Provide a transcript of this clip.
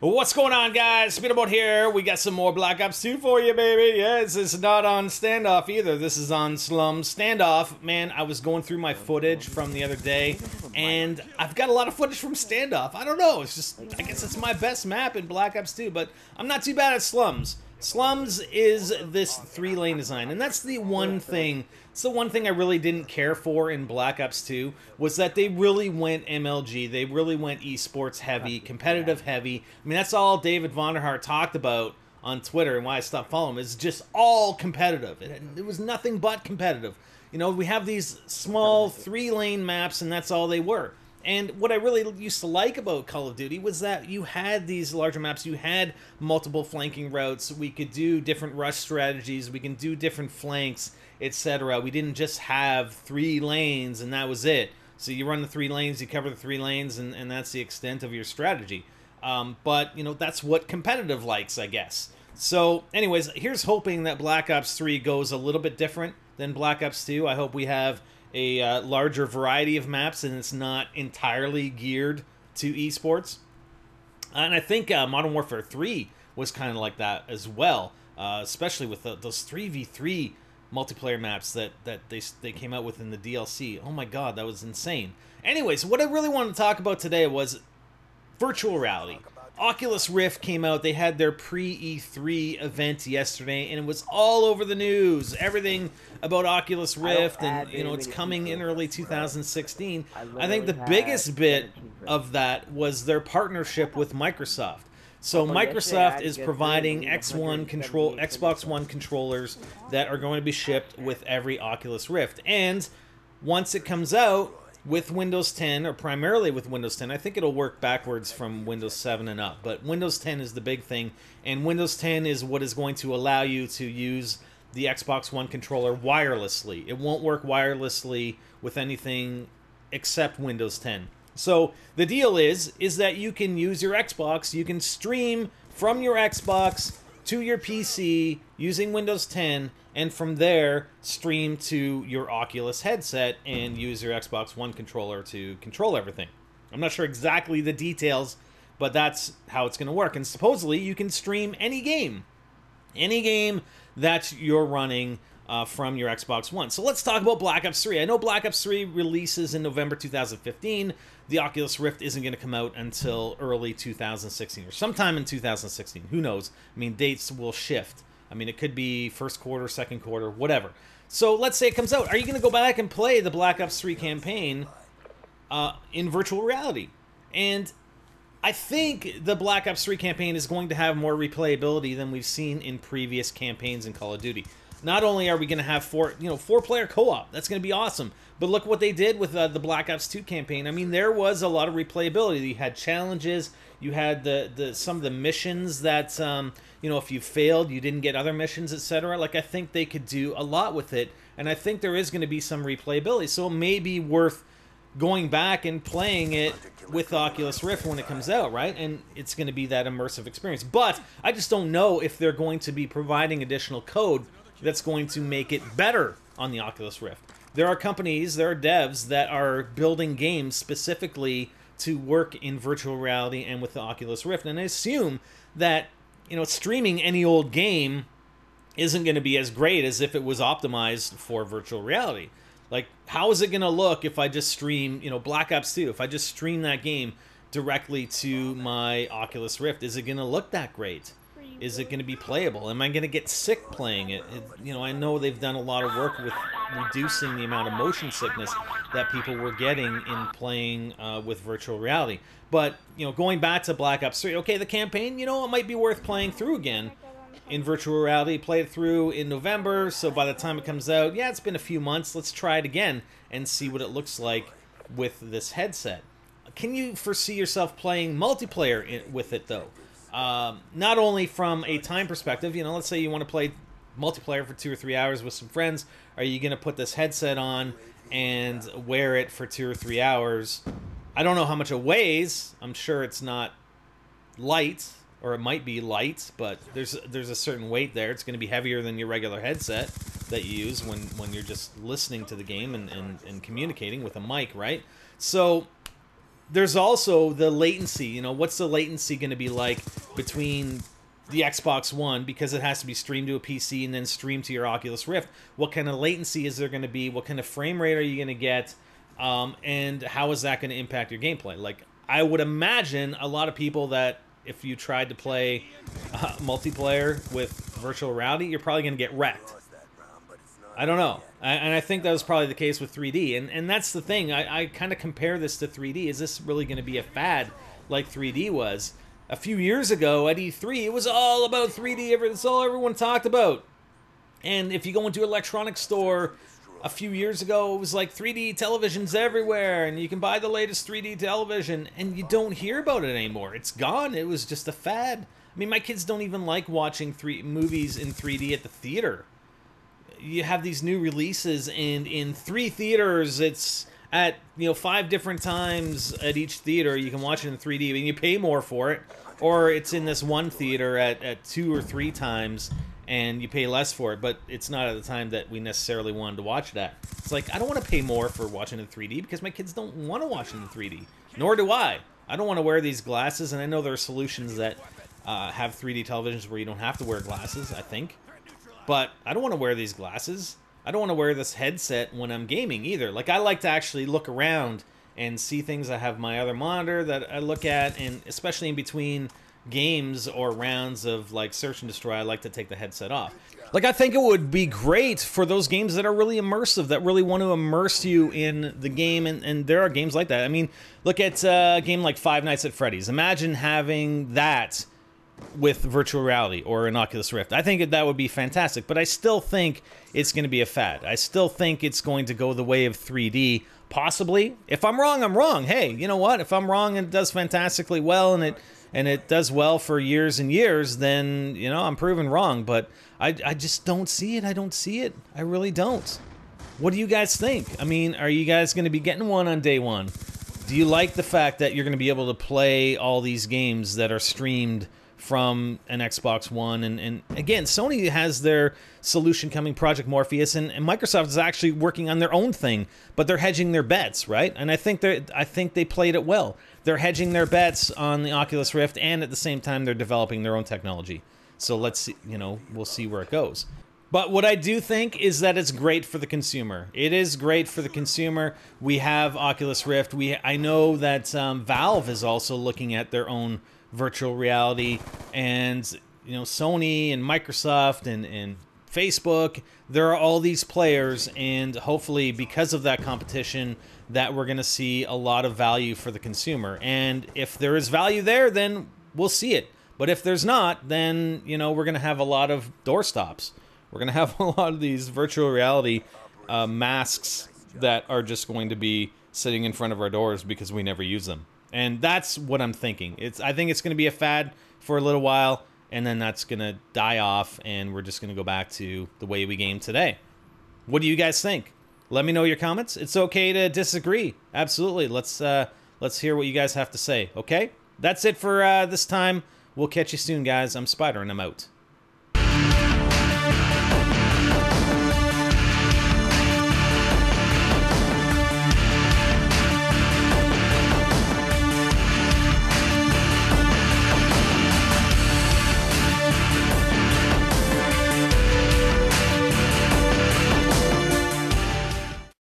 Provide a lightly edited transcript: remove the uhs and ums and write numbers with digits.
What's going on, guys? Speedboat here. We got some more Black Ops 2 for you, baby. Yes, it's not on Standoff either. This is on Slum Standoff. Man, I was going through my footage from the other day, and I've got a lot of footage from Standoff. I don't know. It's just, I guess it's my best map in Black Ops 2, but I'm not too bad at Slums. Slums is this 3-lane design, and that's the one thing. It's the one thing I really didn't care for in Black Ops 2 was that they really went MLG. They really went esports heavy, competitive heavy. I mean, that's all David Vonderhaar talked about on Twitter, and why I stopped following him. It's just all competitive. It was nothing but competitive. You know, we have these small 3-lane maps, and that's all they were. And what I really used to like about Call of Duty was that you had these larger maps, you had multiple flanking routes, we could do different rush strategies, we can do different flanks, etc. We didn't just have 3 lanes and that was it. So you run the 3 lanes, you cover the 3 lanes, and that's the extent of your strategy. But, you know, that's what competitive likes, I guess. So, anyways, here's hoping that Black Ops 3 goes a little bit different than Black Ops 2. I hope we have a larger variety of maps, and it's not entirely geared to esports. And I think Modern Warfare 3 was kind of like that as well, especially with those 3v3 multiplayer maps that they came out with in the DLC. Oh my god, that was insane. Anyways, what I really wanted to talk about today was virtual reality. Oculus Rift came out. They had their pre-E3 event yesterday, and it was all over the news. Everything about Oculus Rift, and you know, it's coming in early 2016. I think the biggest bit of that was their partnership with Microsoft. So Microsoft is providing Xbox One controllers that are going to be shipped with every Oculus Rift. And once it comes out, with Windows 10, or primarily with Windows 10, I think it'll work backwards from Windows 7 and up, but Windows 10 is the big thing, and Windows 10 is what is going to allow you to use the Xbox One controller wirelessly. It won't work wirelessly with anything except Windows 10. So the deal is that you can use your Xbox, you can stream from your Xbox to your PC using Windows 10, and from there stream to your Oculus headset and use your Xbox One controller to control everything. I'm not sure exactly the details, but that's how it's going to work. And supposedly you can stream any game that you're running from your Xbox One. So let's talk about Black Ops 3. I know Black Ops 3 releases in November 2015. The Oculus Rift isn't going to come out until early 2016 or sometime in 2016. Who knows? I mean, dates will shift. I mean, it could be first quarter, second quarter, whatever. So let's say it comes out. Are you going to go back and play the Black Ops 3 campaign in virtual reality? And I think the Black Ops 3 campaign is going to have more replayability than we've seen in previous campaigns in Call of Duty. Not only are we going to have 4-player co-op, that's going to be awesome. But look what they did with the Black Ops 2 campaign. I mean, there was a lot of replayability. You had challenges. You had some of the missions that, you know, if you failed, you didn't get other missions, etc. Like, I think they could do a lot with it. And I think there is going to be some replayability. So it may be worth going back and playing it with Oculus Rift when it comes out, right? And it's going to be that immersive experience. But I just don't know if they're going to be providing additional code that's going to make it better on the Oculus Rift. There are companies, there are devs that are building games specifically to work in virtual reality and with the Oculus Rift. And I assume that, you know, streaming any old game isn't going to be as great as if it was optimized for virtual reality. Like, how is it going to look if I just stream, you know, Black Ops 2, if I just stream that game directly to my Oculus Rift? Is it going to look that great? Is it going to be playable? Am I going to get sick playing it? You know, I know they've done a lot of work with reducing the amount of motion sickness that people were getting in playing with virtual reality. But, you know, going back to Black Ops 3, okay, the campaign, you know, it might be worth playing through again in virtual reality. Play it through in November, so by the time it comes out, yeah, it's been a few months. Let's try it again and see what it looks like with this headset. Can you foresee yourself playing multiplayer with it, though? Not only from a time perspective, you know, let's say you want to play multiplayer for 2 or 3 hours with some friends. Are you going to put this headset on and wear it for 2 or 3 hours? I don't know how much it weighs. I'm sure it's not light, or it might be light, but there's a certain weight there. It's going to be heavier than your regular headset that you use when you're just listening to the game and communicating with a mic, right? So there's also the latency. You know, what's the latency going to be like between the Xbox One, because it has to be streamed to a PC and then streamed to your Oculus Rift? What kind of latency is there going to be? What kind of frame rate are you going to get? And how is that going to impact your gameplay? Like, I would imagine a lot of people that if you tried to play multiplayer with virtual reality, you're probably going to get wrecked. I don't know. And I think that was probably the case with 3D. And that's the thing. I kind of compare this to 3D. Is this really going to be a fad like 3D was? A few years ago at E3, it was all about 3D. That's all everyone talked about. And if you go into an electronics store a few years ago, it was like 3D televisions everywhere, and you can buy the latest 3D television, and you don't hear about it anymore. It's gone. It was just a fad. I mean, my kids don't even like watching movies in 3D at the theater. You have these new releases, and in 3 theaters, it's at 5 different times at each theater. You can watch it in 3D, and you pay more for it. Or it's in this one theater at 2 or 3 times, and you pay less for it, but it's not at the time that we necessarily wanted to watch that. It's like, I don't want to pay more for watching in 3D because my kids don't want to watch it in 3D. Nor do I. I don't want to wear these glasses, and I know there are solutions that have 3D televisions where you don't have to wear glasses, I think. But I don't want to wear these glasses. I don't want to wear this headset when I'm gaming either. Like, I like to actually look around and see things. I have my other monitor that I look at, and especially in between games or rounds of like search and destroy, I like to take the headset off. Like, I think it would be great for those games that are really immersive, that really want to immerse you in the game, and there are games like that. I mean, look at a game like Five Nights at Freddy's. Imagine having that with virtual reality or an Oculus Rift. I think that would be fantastic, but I still think it's going to be a fad. I still think it's going to go the way of 3D, possibly. If I'm wrong, I'm wrong. Hey, you know what? If I'm wrong and it does fantastically well, and it does well for years and years, then, I'm proven wrong. But I just don't see it. I don't see it. I really don't. What do you guys think? I mean, are you guys going to be getting one on day one? Do you like the fact that you're going to be able to play all these games that are streamed from an Xbox One? And again, Sony has their solution coming, Project Morpheus, and Microsoft is actually working on their own thing, but they're hedging their bets, right? And I think they played it well. They're hedging their bets on the Oculus Rift, and at the same time, they're developing their own technology. So let's see, we'll see where it goes. But what I do think is that it's great for the consumer. It is great for the consumer. We have Oculus Rift. I know that Valve is also looking at their own virtual reality, and Sony and Microsoft and Facebook, there are all these players, and hopefully because of that competition that we're going to see a lot of value for the consumer. And if there is value there, then we'll see it. But if there's not, then we're going to have a lot of doorstops. We're going to have a lot of these virtual reality masks that are just going to be sitting in front of our doors because we never use them. And that's what I'm thinking. I think it's going to be a fad for a little while, and then that's going to die off, and we're just going to go back to the way we game today. What do you guys think? Let me know your comments. It's okay to disagree. Absolutely. Let's hear what you guys have to say, okay? That's it for this time. We'll catch you soon, guys. I'm Spider, and I'm out.